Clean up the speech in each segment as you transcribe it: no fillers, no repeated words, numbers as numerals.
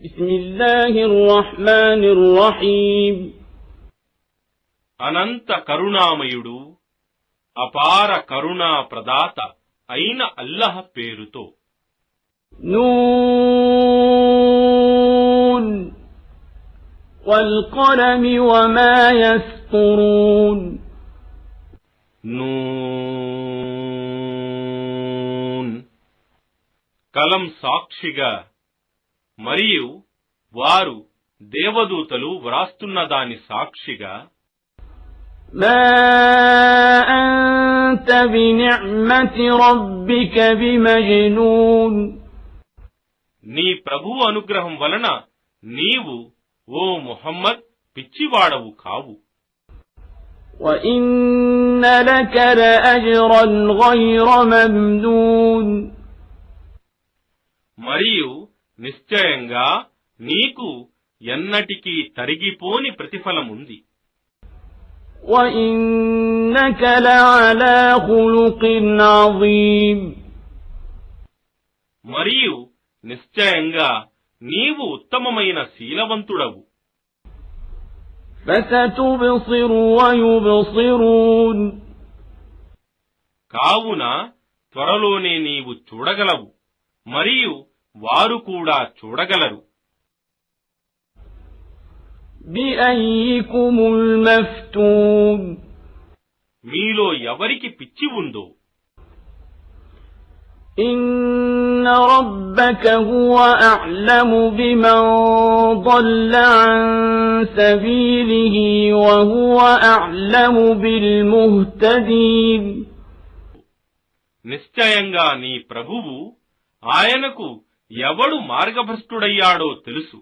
బిస్మిల్లాహిర్ రహ్మానిర్ రహీమ్. అనంత కరుణామయుడు అపార కరుణా ప్రదాత అయిన అల్లహ్ పేరుతో. నూన్ వల్ ఖలమి వమా యస్తురూన్. నూన్ కలం సాక్షిగా మరియు వారు దేవదూతలు వ్రాస్తున్న దాని సాక్షిగా. మా అంత బినిఅమతి రబ్బిక బిమజ్నూన్. నీ ప్రభువు అనుగ్రహం వలన నీవు ఓ ముహమ్మద్ పిచ్చివాడవు కావు. وَإِنَّ لَكَ لَأَجْرًا غَيْرَ مَمْنُونٍ. మరియు నిశ్చయంగా నీకు ఎన్నటికీ తరిగిపోని ప్రతిఫలముంది. وَإِنَّكَ لَعَلَى خُلُقٍ عَظِيمٍ. మరియు నిశ్చయంగా నీవు ఉత్తమమైన శీలవంతుడవు. فَسَتُبْصِرُ وَيُبْصِرُونَ. కావున త్వరలోనే నీవు చూడగలవు మరియు వారు కూడా చూడగలరు. بِأَيِّكُمُ الْمَفْتُونُ. మీలో ఎవరికి పిచ్చి ఉందో. إِنَّ رَبَّكَ هُوَ أَعْلَمُ بِمَنْ ضَلَّ عَنْ سَبِيلِهِ وَهُوَ أَعْلَمُ بِالْمُهْتَدِينَ. నిశ్చయంగా నీ ప్రభువు ఆయనకు ఎవడు మార్గభ్రష్టుడయ్యాడో తెలుసు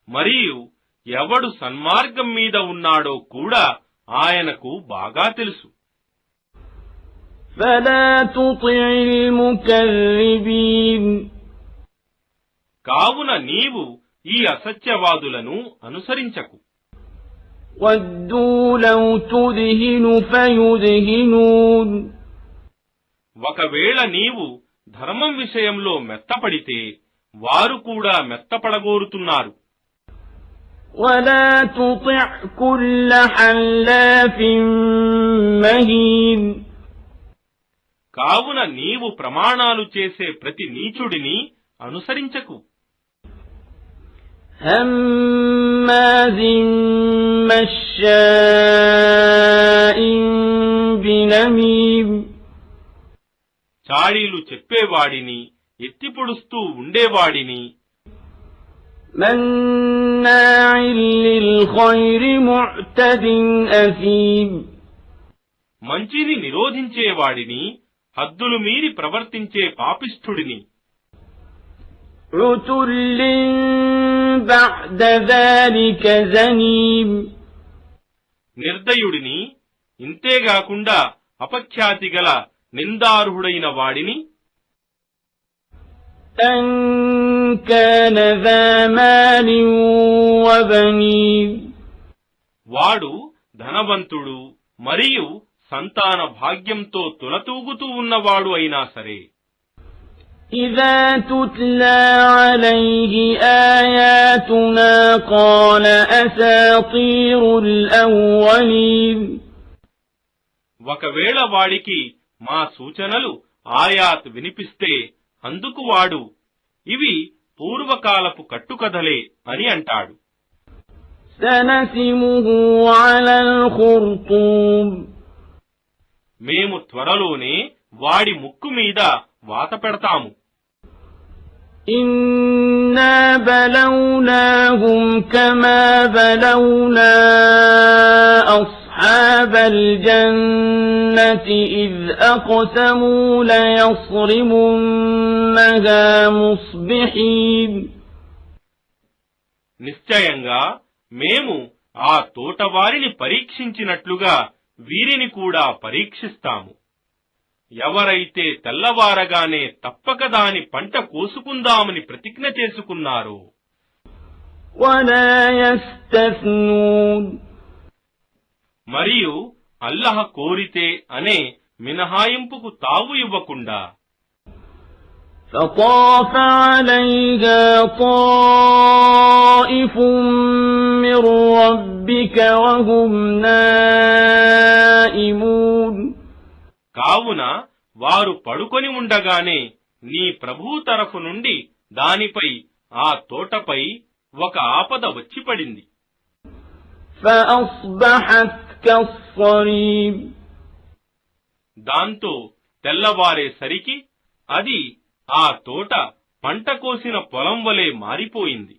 మరియు ఎవడు సన్మార్గం మీద ఉన్నాడో కూడా ఆయనకు బాగా తెలుసు. فَلَا تُطِعِ الْمُكَذِّبِينَ. కావున నీవు ఈ అసత్యవాదులను అనుసరించకు. وَدُّوا لَوْ تُدْهِنُ فَيُدْهِنُونَ. ఒకవేళ నీవు ధర్మం విషయంలో మెత్తపడితే వారు కూడా మెత్తపడగోరుతున్నారు. وَلَا تُطِعْ كُلَّ حَلَّافٍ مَهِينٍ. కావున నీవు ప్రమాణాలు చేసే ప్రతి నీచుడిని అనుసరించకు. هَمَّازٍ مَّشَّاءٍ بِنَمِيمٍ. చాడీలు చెప్పేవాడిని, ఎత్తిపొడుస్తూ ఉండేవాడిని. مَنَّاعٍ لِلْخَيْرِ مُعْتَدٍ أَثِيمٍ. మంచిని నిరోధించేవాడిని, హద్దులు మీరి ప్రవర్తించే పాపిష్ఠుడిని. عُتُلٍّ بَعْدَ ذَلِكَ زَنِيمٍ. నిర్దయుడిని, ఇంతేగాకుండా అపఖ్యాతి గల నిందార్హుడైన వాడిని. أَن كَانَ ذَا مَالٍ وَبَنِينَ. వాడు ధనవంతుడు మరియు సంతాన భాగ్యంతో తులతూగుతూ ఉన్నవాడు అయినా సరే. إِذَا تُتْلَى عَلَيْهِ آيَاتُنَا قَالَ أَسَاطِيرُ الْأَوَّلِينَ. ఒకవేళ వాడికి మా సూచనలు ఆయాత్ వినిపిస్తే అందుకు వాడు ఇవి పూర్వకాలపు కట్టుకథలే అని అంటాడు. سَنَسِمُهُ عَلَى الْخُرْطُومِ. మేము త్వరలోనే వాడి ముక్కు మీద వాత పెడతాము. إِنَّا بَلَوْنَاهُمْ كَمَا بَلَوْنَا أَصْحَابَ الْجَنَّةِ إِذْ أَقْسَمُوا لَيَصْرِمُنَّهَا مُصْبِحِينَ. నిశ్చయంగా మేము ఆ తోటవారిని పరీక్షించినట్లుగా వీరిని కూడా పరీక్షిస్తాము. ఎవరైతే తెల్లవారగానే తప్పక దాని పంట కోసుకుందామని ప్రతిజ్ఞ చేసుకున్నారో. وَلَا يَسْتَثْنُونَ. మరియు అల్లహ కోరితే అనే మినహాయింపుకు తావు ఇవ్వకుండా. فطاف عليها طائف من ربك وهم نائمون కావున వారు పడుకొని ఉండగానే నీ ప్రభువు తరఫు నుండి దానిపై ఆ తోటపై ఒక ఆపద వచ్చి పడింది. فأصبحت كالصريم దాంతో తెల్లవారేసరికి అది ఆ తోట పంట కోసిన పొలం వలె మారిపోయింది.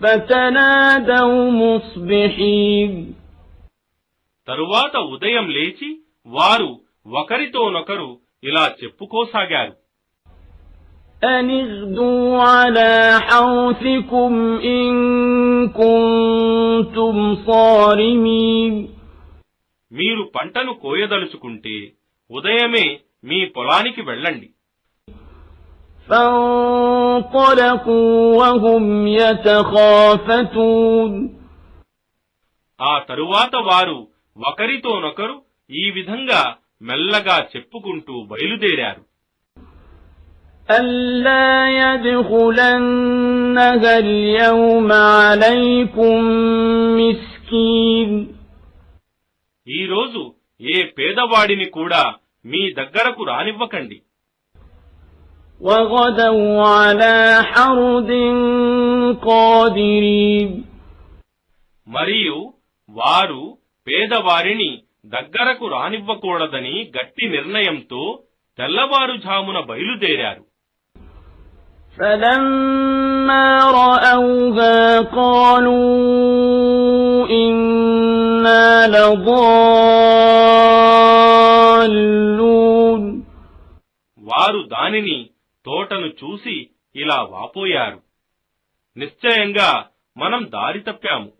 فتنادوا مصبحين తరువాత ఉదయం లేచి వారు ఒకరితోనొకరు ఇలా చెప్పుకోసాగారు, أن اغدوا على حرثكم إن كنتم صارمين మీరు పంటను కోయదలుచుకుంటే ఉదయమే మీ పొలానికి వెళ్ళండి. فانطلقوا وهم يتخافتون ఆ తరువాత వారు ఒకరితోనొకరు ఈ విధంగా మెల్లగా చెప్పుకుంటూ బయలుదేరారు. ألا يدخلنها اليوم عليكم مسكين ఈ రోజు ఏ పేదవాడిని కూడా మీ దగ్గరకు రానివ్వకండి. وغدوا على حرد قادرين మరియు వారు పేదవారిని దగ్గరకు రానివ్వకూడదని గట్టి నిర్ణయంతో తెల్లవారుఝామున బయలుదేరారు. فلما رأوها قالوا إنا لضالون వారు దానిని తోటను చూసి ఇలా వాపోయారు, నిశ్చయంగా మనం దారి తప్పాము.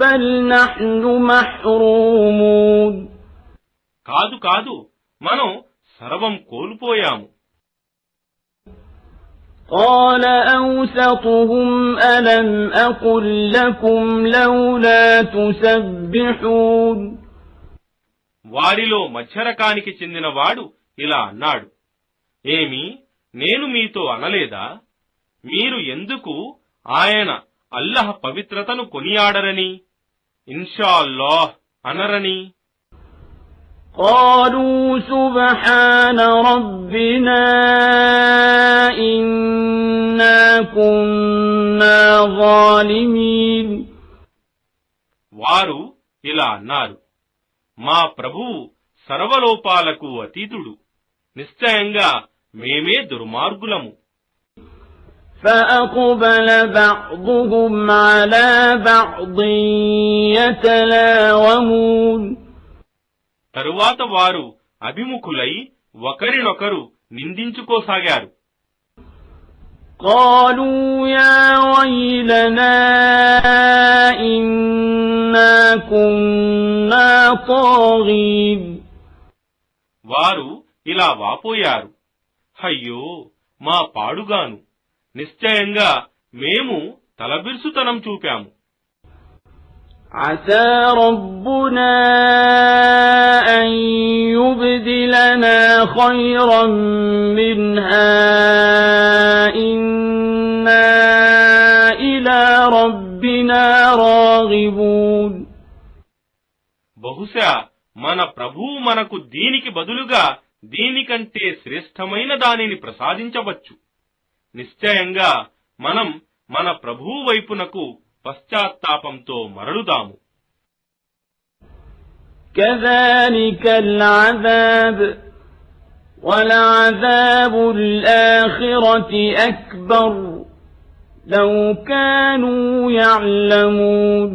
بل نحن محرومون కాదు కాదు, మనం సర్వం కోల్పోయాము. قال أوسطهم ألم أقل لكم لولا تسبحون వారిలో మధ్యరకానికి చెందినవాడు ఇలా అన్నాడు, ఏమి నేను మీతో అనలేదా, మీరు ఎందుకు ఆయన అల్లహ్ పవిత్రతను కొనియాడరని, ఇన్షా అల్లాహ్ అనరని. قالوا سبحان ربنا إنا كنا ظالمين వారు ఇలా అన్నారు, మా ప్రభువు సర్వలోపాలకు అతీతుడు, నిశ్చయంగా మేమే దుర్మార్గులము. فأقبل بعضهم على بعض يتلاومون తరువాత వారు అభిముఖులై ఒకరినొకరు నిందించుకోసాగారు. قالوا يا ويلنا إنا كنا طاغين వారు ఇలా వాపోయారు, అయ్యో మా పాడుగాను, నిశ్చయంగా మేము తలబిరుసుతనం చూపాము. عسى ربنا أن يبدلنا خيرا منها إنا إلى ربنا راغبون బహుశా మన ప్రభువు మనకు దీనికి బదులుగా దీనికంటే శ్రేష్టమైన దానిని ప్రసాదించవచ్చు. నిశ్చయంగా మనం మన ప్రభువు వైపునకు పశ్చాత్తాపంతో మరలుదాము. كذلك العذاب ولعذاب الآخرة أكبر لو كانوا يعلمون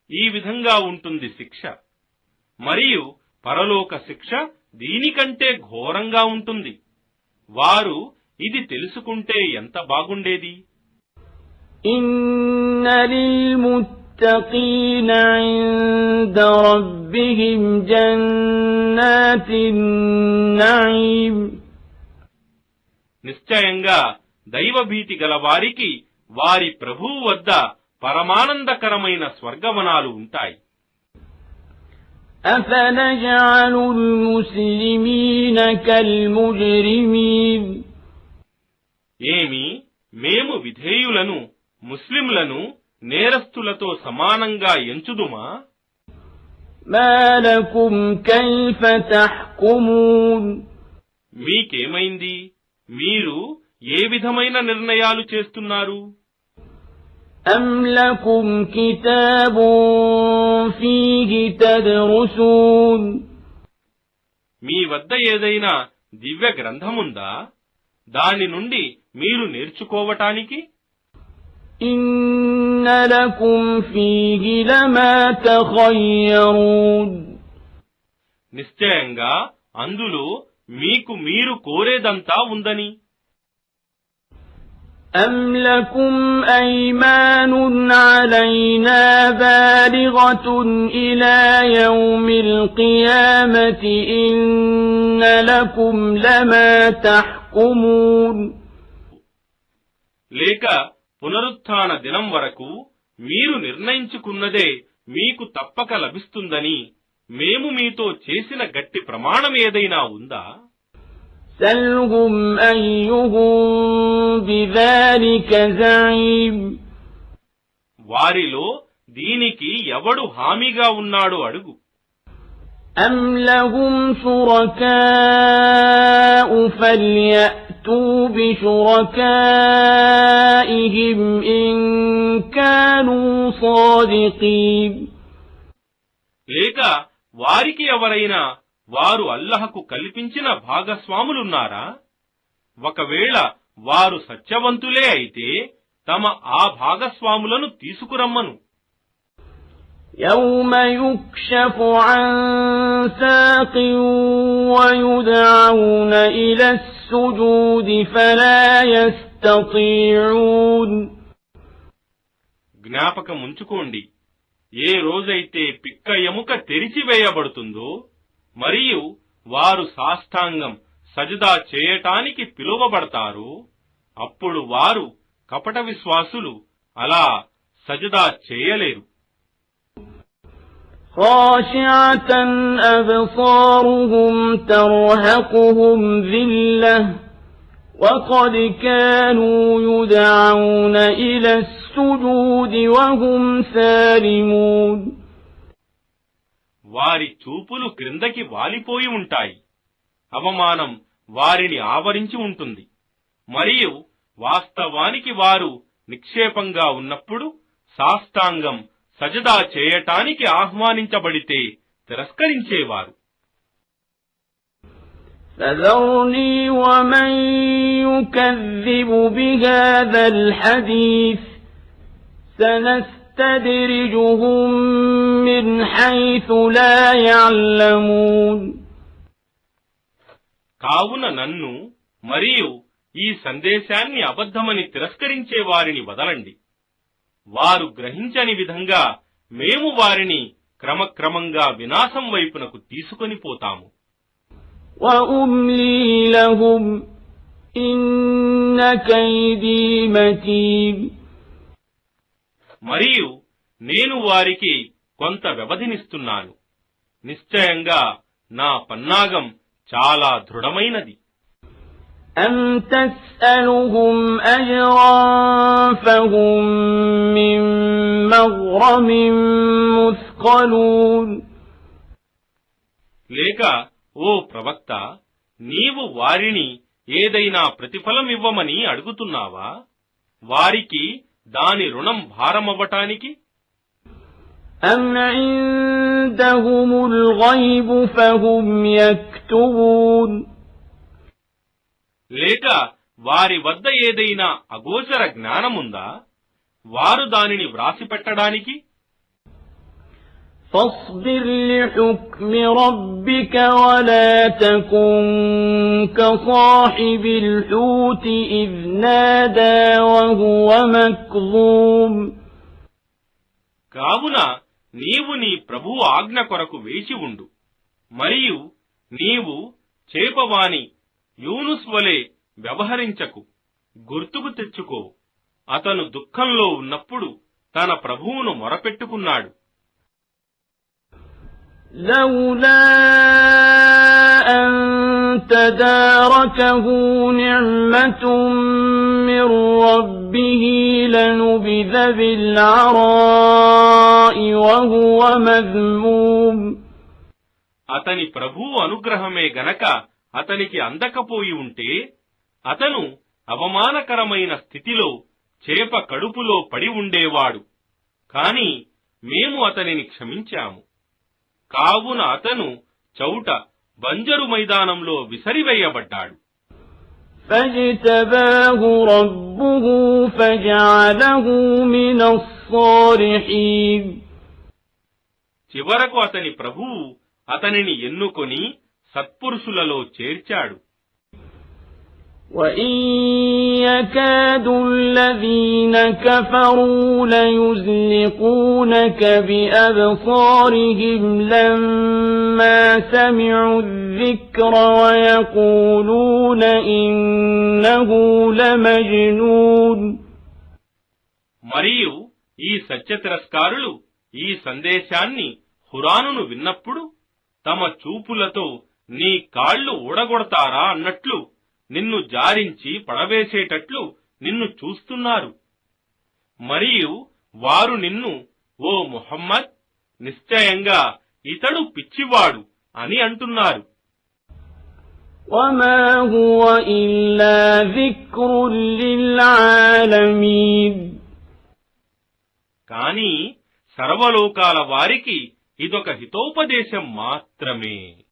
ఈ విధంగా ఉంటుంది శిక్ష, మరియు పరలోక శిక్ష దీనికంటే ఘోరంగా ఉంటుంది. వారు ఇది తెలుసుకుంటే ఎంత బాగుండేది. إن للمتقين عند ربهم جنات النعيم నిశ్చయంగా దైవభీతి గల వారికి వారి ప్రభువు వద్ద పరమానందకరమైన స్వర్గవనాలు ఉంటాయి. أفنجعل المسلمين كالمجرمين ఏమి మేము విధేయులను ముస్లింలను నేరస్తులతో సమానంగా ఎంచుదుమా? ما لكم كيف تحكمون మీకేమైంది? మీరు ఏ విధమైన నిర్ణయాలు చేస్తున్నారు? أم لكم كتاب فيه تدرسون మీ వద్ద ఏదైనా దివ్య గ్రంథముందా దాని నుండి మీరు నేర్చుకోవటానికి? إن لكم فيه لما تخيرون నిశ్చయంగా అందులో మీకు మీరు కోరేదంతా ఉందని. أم لكم أيمان علينا بالغة إلى يوم القيامة إن لكم لما تحكمون లేక పునరుత్థాన దినం వరకు మీరు నిర్ణయించుకున్నదే మీకు తప్పక లభిస్తుందని మేము మీతో చేసిన గట్టి ప్రమాణం ఏదైనా ఉందా? سلهم أيهم بذلك زعيم వారిలో దీనికి ఎవడు హామీగా ఉన్నాడో అడుగు. أم لهم شركاء فليأتوا بشركائهم إن كانوا صادقين లేక వారికి ఎవరైనా వారు అల్లహకు కల్పించిన భాగస్వాములున్నారా? ఒకవేళ వారు సత్యవంతులే అయితే తమ ఆ భాగస్వాములను తీసుకురమ్మను. يوم يكشف عن ساق ويدعون إلى السجود فلا يستطيعون జ్ఞాపకముంచుకోండి, ఏ రోజైతే పిక్క ఎముక తెరిచివేయబడుతుందో మరియు వారు సాష్టాంగం సజదా చేయటానికి పిలువబడతారో అప్పుడు వారు కపట విశ్వాసులు అలా సజదా చేయలేరు. خاشعة أبصارهم ترهقهم ذلة وقد كانوا يدعون إلى السجود وهم سالمون వారి చూపులు క్రిందకి వాలిపోయి ఉంటాయి, అవమానం వారిని ఆవరించి ఉంటుంది. మరియు వాస్తవానికి వారు నిక్షేపంగా ఉన్నప్పుడు సాష్టాంగం సజదా చేయటానికి ఆహ్వానించబడితే తిరస్కరించేవారు. فذرني ومن يكذب بهذا الحديث سنستدرجهم من حيث لا يعلمون కావున నన్ను మరియు ఈ సందేశాన్ని అబద్ధమని తిరస్కరించే వారిని వదలండి. వారు గ్రహించని విధంగా మేము వారిని క్రమక్రమంగా వినాశం వైపునకు తీసుకొని పోతాము. وأملي لهم إن كيدي متين మరియు నేను వారికి కొంత వ్యవధినిస్తున్నాను. నిశ్చయంగా నా పన్నాగం చాలా దృఢమైనది. أم تسألهم أجرا فهم من مغرم مثقلون లేక ఓ ప్రవక్త, నీవు వారిని ఏదైనా ప్రతిఫలం ఇవ్వమని అడుగుతున్నావా వారికి దాని రుణం భారమవ్వటానికి? أم عندهم الغيب فهم يكتبون లేక వారి వద్ద ఏదైనా అగోచర జ్ఞానముందా వారు దానిని వ్రాసిపెట్టడానికి? فاصبر لحكم ربك ولا تكن كصاحب الحوت إذ نادى وهو مكظوم కావున నీవు నీ ప్రభువు ఆజ్ఞ కొరకు వేచి ఉండు, మరియు నీవు చేపవాని యూనుస్ వలె వ్యవహరించకు. గుర్తుకు తెచ్చుకో, అతను దుఃఖంలో ఉన్నప్పుడు తన ప్రభువును మొరపెట్టుకున్నాడు. لولا أن تداركه نعمة من ربه لنبذ بالعراء وهو مذموم. అతని ప్రభువు అనుగ్రహమే గనక అతనికి అందకపోయి ఉంటే అతను అవమానకరమైన స్థితిలో చేప కడుపులో పడి ఉండేవాడు. కాని మేము అతనిని క్షమించాము. కావున అతను చౌట బంజరు మైదానంలో విసరివేయబడ్డాడు. فاجتباه ربه فجعله من الصالحين. చివరకు అతని ప్రభువు అతనిని ఎన్నుకొని సత్పురుషులలో చేర్చాడు. وَإِن يَكَادُ الَّذِينَ كَفَرُوا لَيُزْلِقُونَكَ بِأَبْصَارِهِمْ لَمَّا سَمِعُوا الذِّكْرَ وَيَقُولُونَ إِنَّهُ لَمَجْنُونٌ. మరియు ఈ సత్యతిరస్కారులు ఈ సందేశాన్ని ఖురానును విన్నప్పుడు తమ చూపులతో నీ కాళ్లు ఊడగొడతారా అన్నట్లు నిన్ను జారించి పడవేసేటట్లు నిన్ను చూస్తున్నారు. మరియు వారు నిన్ను, ఓ ముహమ్మద్, నిశ్చయంగా ఇతడు పిచ్చివాడు అని అంటున్నారు. وَمَا هُوَ إِلَّا ذِكْرٌ لِلْعَالَمِينَ. కాని సర్వలోకాల వారికి ఇదొక హితోపదేశం మాత్రమే.